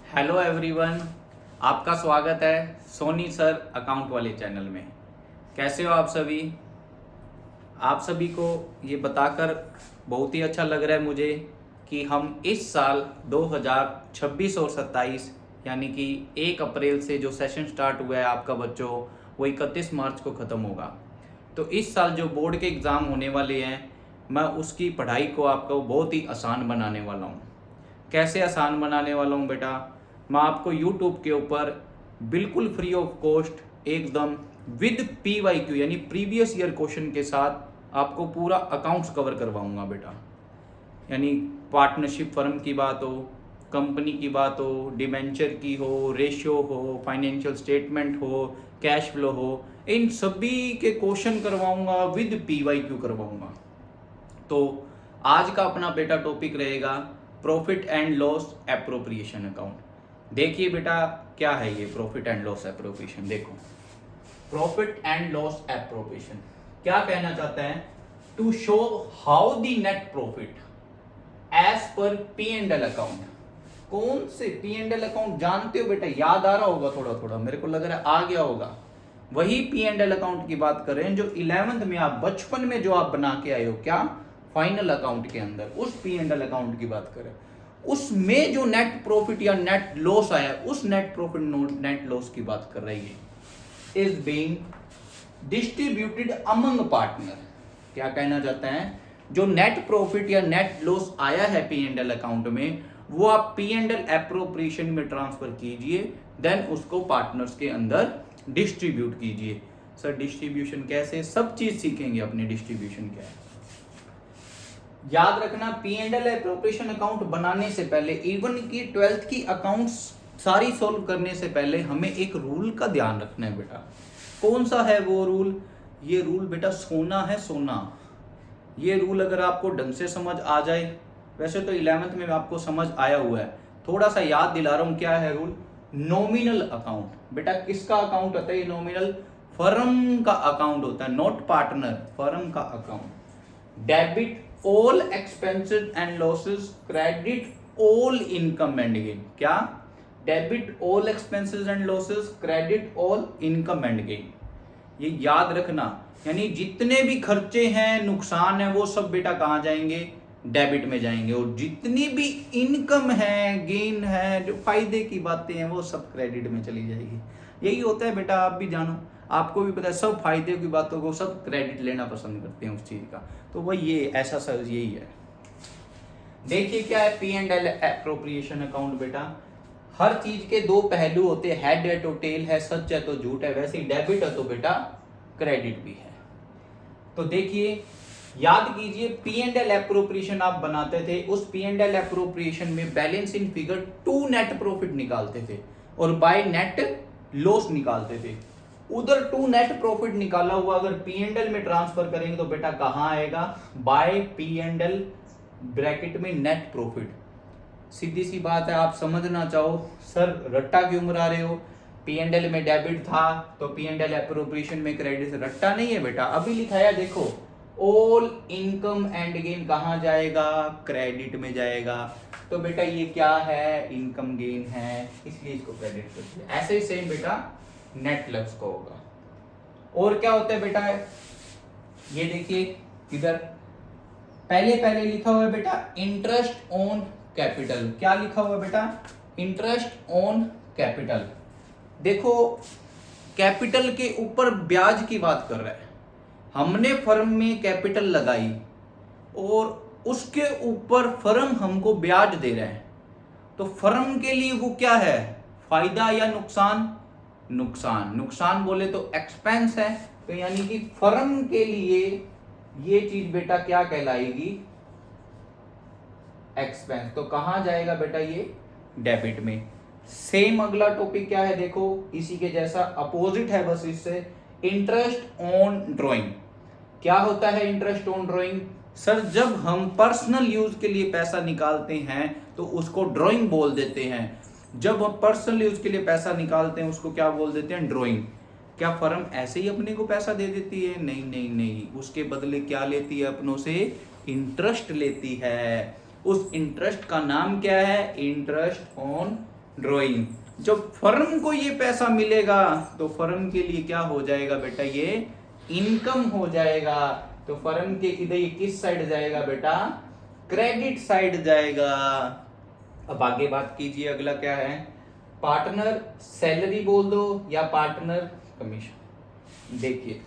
Hello everyone, आपका स्वागत है सोनी सर अकाउंट वाले चैनल में। कैसे हो आप सभी? आप सभी को ये बताकर बहुत ही अच्छा लग रहा है मुझे कि हम इस साल 2026 और 27 यानी कि 1 अप्रैल से जो सेशन स्टार्ट हुआ है आपका बच्चों, वो 31 मार्च को ख़त्म होगा। तो इस साल जो बोर्ड के एग्ज़ाम होने वाले हैं, मैं उसकी पढ़ाई को आपको बहुत ही आसान बनाने वाला हूँ। कैसे आसान बनाने वाला हूँ बेटा? मैं आपको YouTube के ऊपर बिल्कुल फ्री ऑफ कॉस्ट एकदम विद PYQ यानी प्रीवियस ईयर क्वेश्चन के साथ आपको पूरा अकाउंट्स कवर करवाऊंगा बेटा। यानी पार्टनरशिप फर्म की बात हो, कंपनी की बात हो, डिबेंचर की हो, रेशियो हो, फाइनेंशियल स्टेटमेंट हो, कैश फ्लो हो, इन सभी के क्वेश्चन करवाऊंगा, विद PYQ करवाऊंगा। तो आज का अपना बेटा टॉपिक रहेगा profit and loss appropriation account. देखिए बेटा, क्या है ये प्रॉफिट एंड लॉस एप्रोप्रिएशन? देखो, प्रॉफिट एंड लॉस एप्रोप्रिएशन क्या कहना चाहता है? To show how the net profit as per P&L account. कौन से P&L अकाउंट जानते हो बेटा? याद आ रहा होगा थोड़ा थोड़ा, मेरे को लग रहा है आ गया होगा। वही P&L अकाउंट की बात कर रहे हैं जो 11th में आप बचपन में जो आप बना के आए हो, क्या फाइनल अकाउंट के अंदर, उस P&L अकाउंट की बात करें। उसमें जो नेट प्रॉफिट या नेट लॉस आया, उस नेट प्रॉफिट नेट लॉस की बात कर रही है। Is being distributed among partner. क्या कहना चाहते हैं? जो नेट प्रॉफिट या नेट लॉस आया है P&L अकाउंट में, वो आप P&L एप्रोप्रिएशन में ट्रांसफर कीजिए, देन उसको पार्टनर्स के अंदर डिस्ट्रीब्यूट कीजिए। सर डिस्ट्रीब्यूशन कैसे? सब चीज सीखेंगे अपने डिस्ट्रीब्यूशन क्या है। याद रखना, P&L एप्रोप्रिएशन अकाउंट बनाने से पहले, इवन की 12th की अकाउंट्स सारी सॉल्व करने से पहले हमें एक रूल का ध्यान रखना है बेटा। कौन सा है वो रूल? ये रूल बेटा सोना है, सोना। ये रूल अगर आपको ढंग से समझ आ जाए, वैसे तो 11th में आपको समझ आया हुआ है, थोड़ा सा याद दिला रहा हूं। क्या है रूल? Nominal account. बेटा किसका अकाउंट होता है ये नॉमिनल? फर्म का अकाउंट होता है, नॉट पार्टनर, फर्म का account. Debit all expenses and losses, credit all income and gain. क्या? Debit all expenses and losses, credit all income and gain. ये याद रखना, यानी जितने भी खर्चे हैं, नुकसान है, वो सब बेटा कहाँ जाएंगे? डेबिट में जाएंगे। और जितनी भी इनकम है, गेन है, जो फायदे की बातें हैं, वो सब क्रेडिट में चली जाएगी। यही होता है बेटा, आप भी जानो, आपको भी पता है, सब फायदे की बातों को सब क्रेडिट लेना पसंद करते हैं उस चीज का। तो वही ये ऐसा सर यही है। देखिए क्या है P&L एप्रोप्रिएशन अकाउंट बेटा। हर चीज के दो पहलू होते हैं, हेड है तो टेल है, सच है तो झूठ है, वैसे ही डेबिट है तो बेटा क्रेडिट भी है। तो देखिए, याद कीजिए, P&L एप्रोप्रिएशन आप बनाते थे, उस P&L एप्रोप्रिएशन में balance in figure to net profit निकालते थे और बाय नेट लॉस निकालते थे। उधर टू नेट प्रॉफिट निकाला हुआ अगर P&L में ट्रांसफर करेंगे तो बेटा कहां आएगा? बाय P&L ब्रैकेट में नेट प्रॉफिट। सीधी सी बात है, आप समझना चाहो सर रट्टा क्यों मरा रहे हो? P&L में डेबिट था तो P&L एप्रोप्रिएशन में क्रेडिट। रट्टा नहीं है बेटा, अभी लिखाया देखो, ऑल इनकम एंड गेन कहां जाएगा? क्रेडिट में जाएगा। तो बेटा ये क्या है? इनकम गेन है, इसलिए इसको क्रेडिट करते हैं। ऐसे ही सेम बेटा नेट लॉस को होगा। और क्या होता है बेटा? ये देखिए इधर पहले पहले लिखा हुआ है बेटा इंटरेस्ट ऑन कैपिटल। क्या लिखा हुआ है बेटा? Interest on capital. देखो, कैपिटल के ऊपर ब्याज की बात कर रहा है। हमने फर्म में कैपिटल लगाई और उसके ऊपर फर्म हमको ब्याज दे रहा है, तो फर्म के लिए वो क्या है? फायदा या नुकसान? नुकसान। नुकसान बोले तो एक्सपेंस है, तो यानी कि फर्म के लिए ये चीज बेटा क्या कहलाएगी? एक्सपेंस। तो कहां जाएगा बेटा ये? डेबिट में। सेम अगला टॉपिक क्या है? देखो इसी के जैसा अपोजिट है बस इससे, इंटरेस्ट ऑन ड्रॉइंग। क्या होता है इंटरेस्ट ऑन ड्रॉइंग? सर जब हम पर्सनल यूज के लिए पैसा निकालते हैं तो उसको ड्रॉइंग बोल देते हैं। जब हम पर्सनल यूज के लिए पैसा निकालते हैं उसको क्या बोल देते हैं? ड्रॉइंग। क्या फर्म ऐसे ही अपने को पैसा दे देती है? नहीं नहीं नहीं, उसके बदले क्या लेती है अपनों से? इंटरेस्ट लेती है। उस इंटरेस्ट का नाम क्या है? Interest on drawing. जब फर्म को ये पैसा मिलेगा तो फर्म के लिए क्या हो जाएगा बेटा, ये इनकम हो जाएगा। तो फर्म के इधर ये किस साइड जाएगा बेटा, क्रेडिट साइड जाएगा। अब आगे बात कीजिए, अगला क्या है, पार्टनर सैलरी बोल दो या पार्टनर कमीशन। देखिए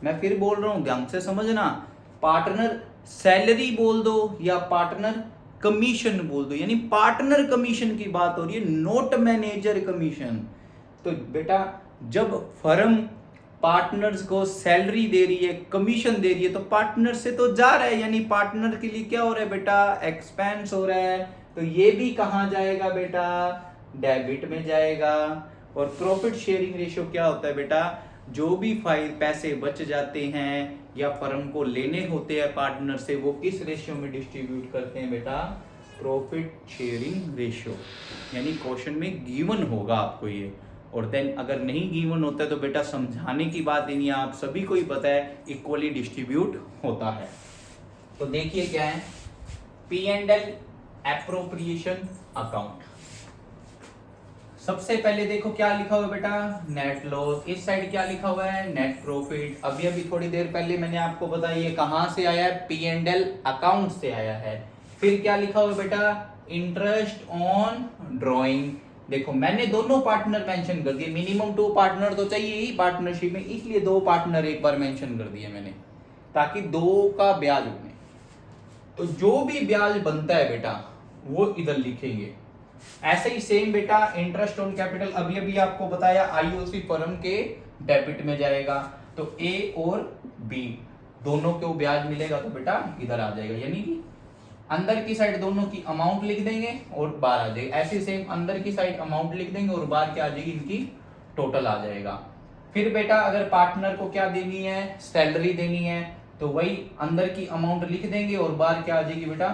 मैं फिर बोल रहा हूं, ध्यान से समझना, पार्टनर सैलरी बोल दो या पार्टनर कमीशन बोल दो, यानी पार्टनर कमीशन की बात हो रही है, नोट मैनेजर कमीशन। तो बेटा जब फर्म पार्टनर्स को सैलरी दे रही है, कमीशन दे रही है, तो पार्टनर से तो जा रहा है, यानी पार्टनर के लिए क्या हो रहा है बेटा, एक्सपेंस हो रहा है। तो ये भी कहां जाएगा बेटा, डेबिट में जाएगा। और प्रॉफिट शेयरिंग रेशियो क्या होता है बेटा, जो भी पैसे बच जाते हैं या फर्म को लेने होते हैं पार्टनर से, वो किस रेशियो में डिस्ट्रीब्यूट करते हैं बेटा, प्रॉफिट शेयरिंग रेशियो। यानी क्वेश्चन में गिवन होगा आपको ये, और देन अगर नहीं गिवन होता है तो बेटा समझाने की बात ही नहीं है, आप सभी को ही पता है इक्वली डिस्ट्रीब्यूट होता है। तो देखिए क्या है, P and L appropriation account. सबसे पहले देखो क्या लिखा हुआ है बेटा, नेट लॉस। इस साइड क्या लिखा हुआ है, नेट प्रॉफिट। अभी अभी थोड़ी देर पहले मैंने आपको बताया ये कहां से आया है, पी एंड एल अकाउंट से आया है। फिर क्या लिखा हुआ है बेटा, इंटरेस्ट ऑन ड्रॉइंग। देखो मैंने दोनों पार्टनर मेंशन कर दिए, मिनिमम 2 पार्टनर तो चाहिए ही पार्टनरशिप में, इसलिए 2 पार्टनर एक बार मेंशन कर दिए मैंने, ताकि 2 का ब्याज बने। तो जो भी ब्याज बनता है बेटा वो इधर लिखेंगे। ऐसे ही सेम बेटा इंटरेस्ट ऑन कैपिटल, अभी अभी आपको बताया आईओसी फर्म के डेबिट में जाएगा। तो ए और बी दोनों को ब्याज मिलेगा तो बेटा इधर आ जाएगा, यानी कि अंदर की साइड दोनों की अमाउंट लिख देंगे और बाहर आ जाएगी। ऐसे सेम अंदर की साइड अमाउंट लिख देंगे और बाहर क्या आ जाएगी, इनकी टोटल आ जाएगा। फिर बेटा अगर पार्टनर को क्या देनी है, सैलरी देनी है, तो वही अंदर की अमाउंट लिख देंगे और बाहर क्या आ जाएगी बेटा,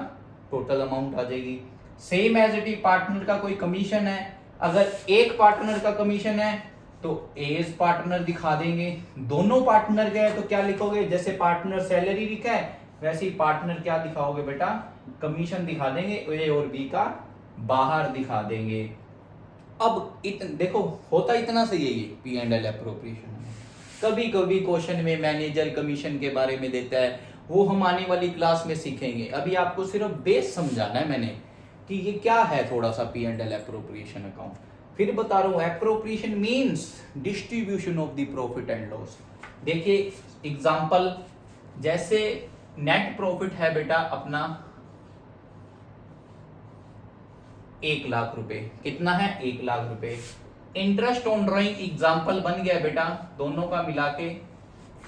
टोटल अमाउंट आ जाएगी। Same as it is partner का कोई कमीशन है, अगर एक पार्टनर का कमीशन है तो एज पार्टनर दिखा देंगे। दोनों पार्टनर गए तो क्या लिखोगे, जैसे पार्टनर सैलरी लिखा है वैसे ही पार्टनर क्या दिखाओगे बेटा, कमीशन दिखा देंगे, ए और बी का बाहर दिखा देंगे। अब देखो होता इतना सही है ये पी एंड एल एप्रोप्रिएशन। कभी कभी क्वेश्चन में मैनेजर कमीशन के बारे में देता है, वो हम आने वाली क्लास में सीखेंगे। अभी आपको सिर्फ बेस समझाना है मैंने कि ये क्या है, थोड़ा सा P and L appropriation account. फिर बता रहा हूं, appropriation means distribution of the profit and loss. देखिए एग्जांपल, जैसे नेट प्रॉफिट है बेटा अपना 1 लाख रुपए, कितना है 1 लाख रुपए। इंटरेस्ट ऑन ड्रॉइंग एग्जांपल बन गया बेटा, दोनों का मिला के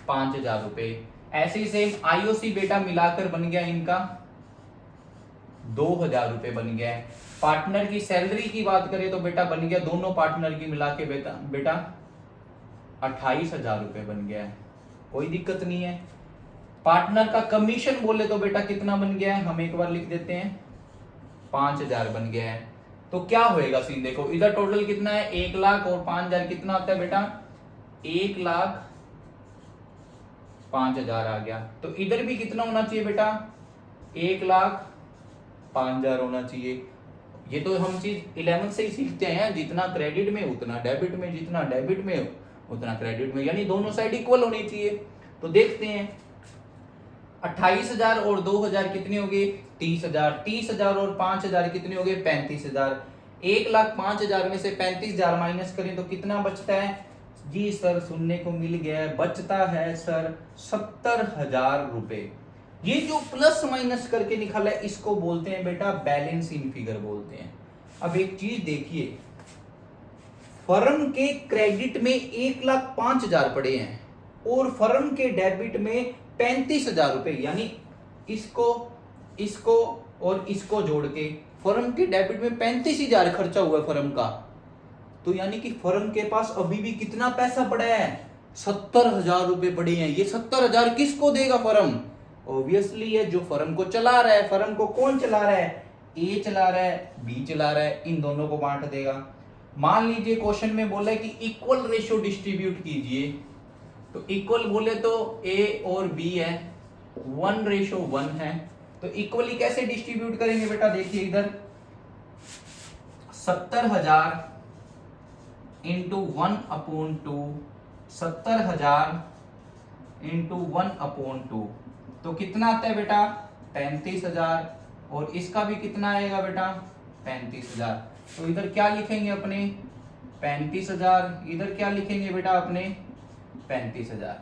5,000 रुपए। ऐसे ही सेम आईओसी बेटा मिलाकर बन गया इनका 2,000 रुपए बन गया है। पार्टनर की सैलरी की बात करें तो बेटा बन गया दोनों पार्टनर की मिला के बेटा 28,000 रुपए बन गया है, कोई दिक्कत नहीं है। पार्टनर का कमीशन बोले तो बेटा कितना बन गया है, हम एक बार लिख देते हैं 5,000 बन गया है। तो क्या होएगा सीन, देखो इधर टोटल कितना है 1 लाख और 5,000 कितना होता है बेटा, 1,05,000 आ गया। तो इधर भी कितना होना चाहिए बेटा, 1,05,000 होना चाहिए। ये तो हम चीज 11th से ही सीखते हैं, जितना क्रेडिट में उतना डेबिट में, जितना डेबिट में उतना क्रेडिट में, यानी दोनों साइड इक्वल होनी चाहिए। तो देखते हैं 28,000 और 2,000 कितने हो गए 30,000, 30,000 और 5,000 कितने हो गए 35,000। 1,05,000 में से 35,000 माइनस करें तो कितना बचता है, जी सर सुनने को मिल गया है, बचता है सर 70,000 रुपए। ये जो प्लस माइनस करके निकला है इसको बोलते हैं बेटा बैलेंस इन फिगर बोलते हैं। अब एक चीज देखिए, फर्म के क्रेडिट में 1,05,000 पड़े हैं और फर्म के डेबिट में 35,000 रुपए, यानी इसको और इसको जोड़ के फर्म के डेबिट में 35,000 खर्चा हुआ है फर्म का। तो यानी कि फर्म के पास अभी भी कितना पैसा पड़ा है, 70,000 रुपए पड़े हैं। ये 70,000 किसको देगा फर्म, ऑब्वियसली है जो फर्म को चला रहा है। फर्म को कौन चला रहा है, ए चला रहा है, बी चला रहा है, इन दोनों को बांट देगा। मान लीजिए क्वेश्चन में बोला है कि इक्वल रेशियो डिस्ट्रीब्यूट कीजिए, तो इक्वल बोले तो ए और बी है, 1:1 है। तो इक्वली कैसे डिस्ट्रीब्यूट करेंगे बेटा, देखिए इधर 70,000 इंटू 1/2, 70,000 इंटू 1/2 तो कितना आता है बेटा 35,000। और इसका भी कितना आएगा बेटा 35,000। तो इधर क्या लिखेंगे अपने 35,000, इधर क्या लिखेंगे बेटा अपने 35,000।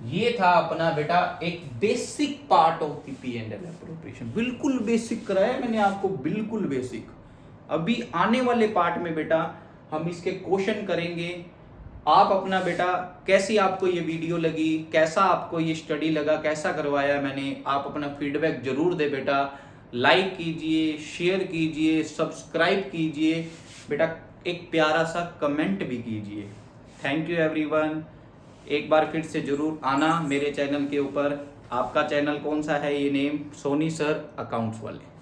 ये था अपना बेटा एक basic part of the P and L appropriation. बिल्कुल बेसिक कराया मैंने आपको, बिल्कुल बेसिक। अभी आने वाले पार्ट में बेटा हम इसके क्वेश्चन करेंगे। आप अपना बेटा कैसी आपको ये वीडियो लगी, कैसा आपको ये स्टडी लगा, कैसा करवाया मैंने, आप अपना फीडबैक जरूर दे बेटा। लाइक कीजिए, शेयर कीजिए, सब्सक्राइब कीजिए बेटा, एक प्यारा सा कमेंट भी कीजिए। Thank you everyone. एक बार फिर से जरूर आना मेरे चैनल के ऊपर। आपका चैनल कौन सा है? ये नेम सोनी सर अकाउंट्स वाले।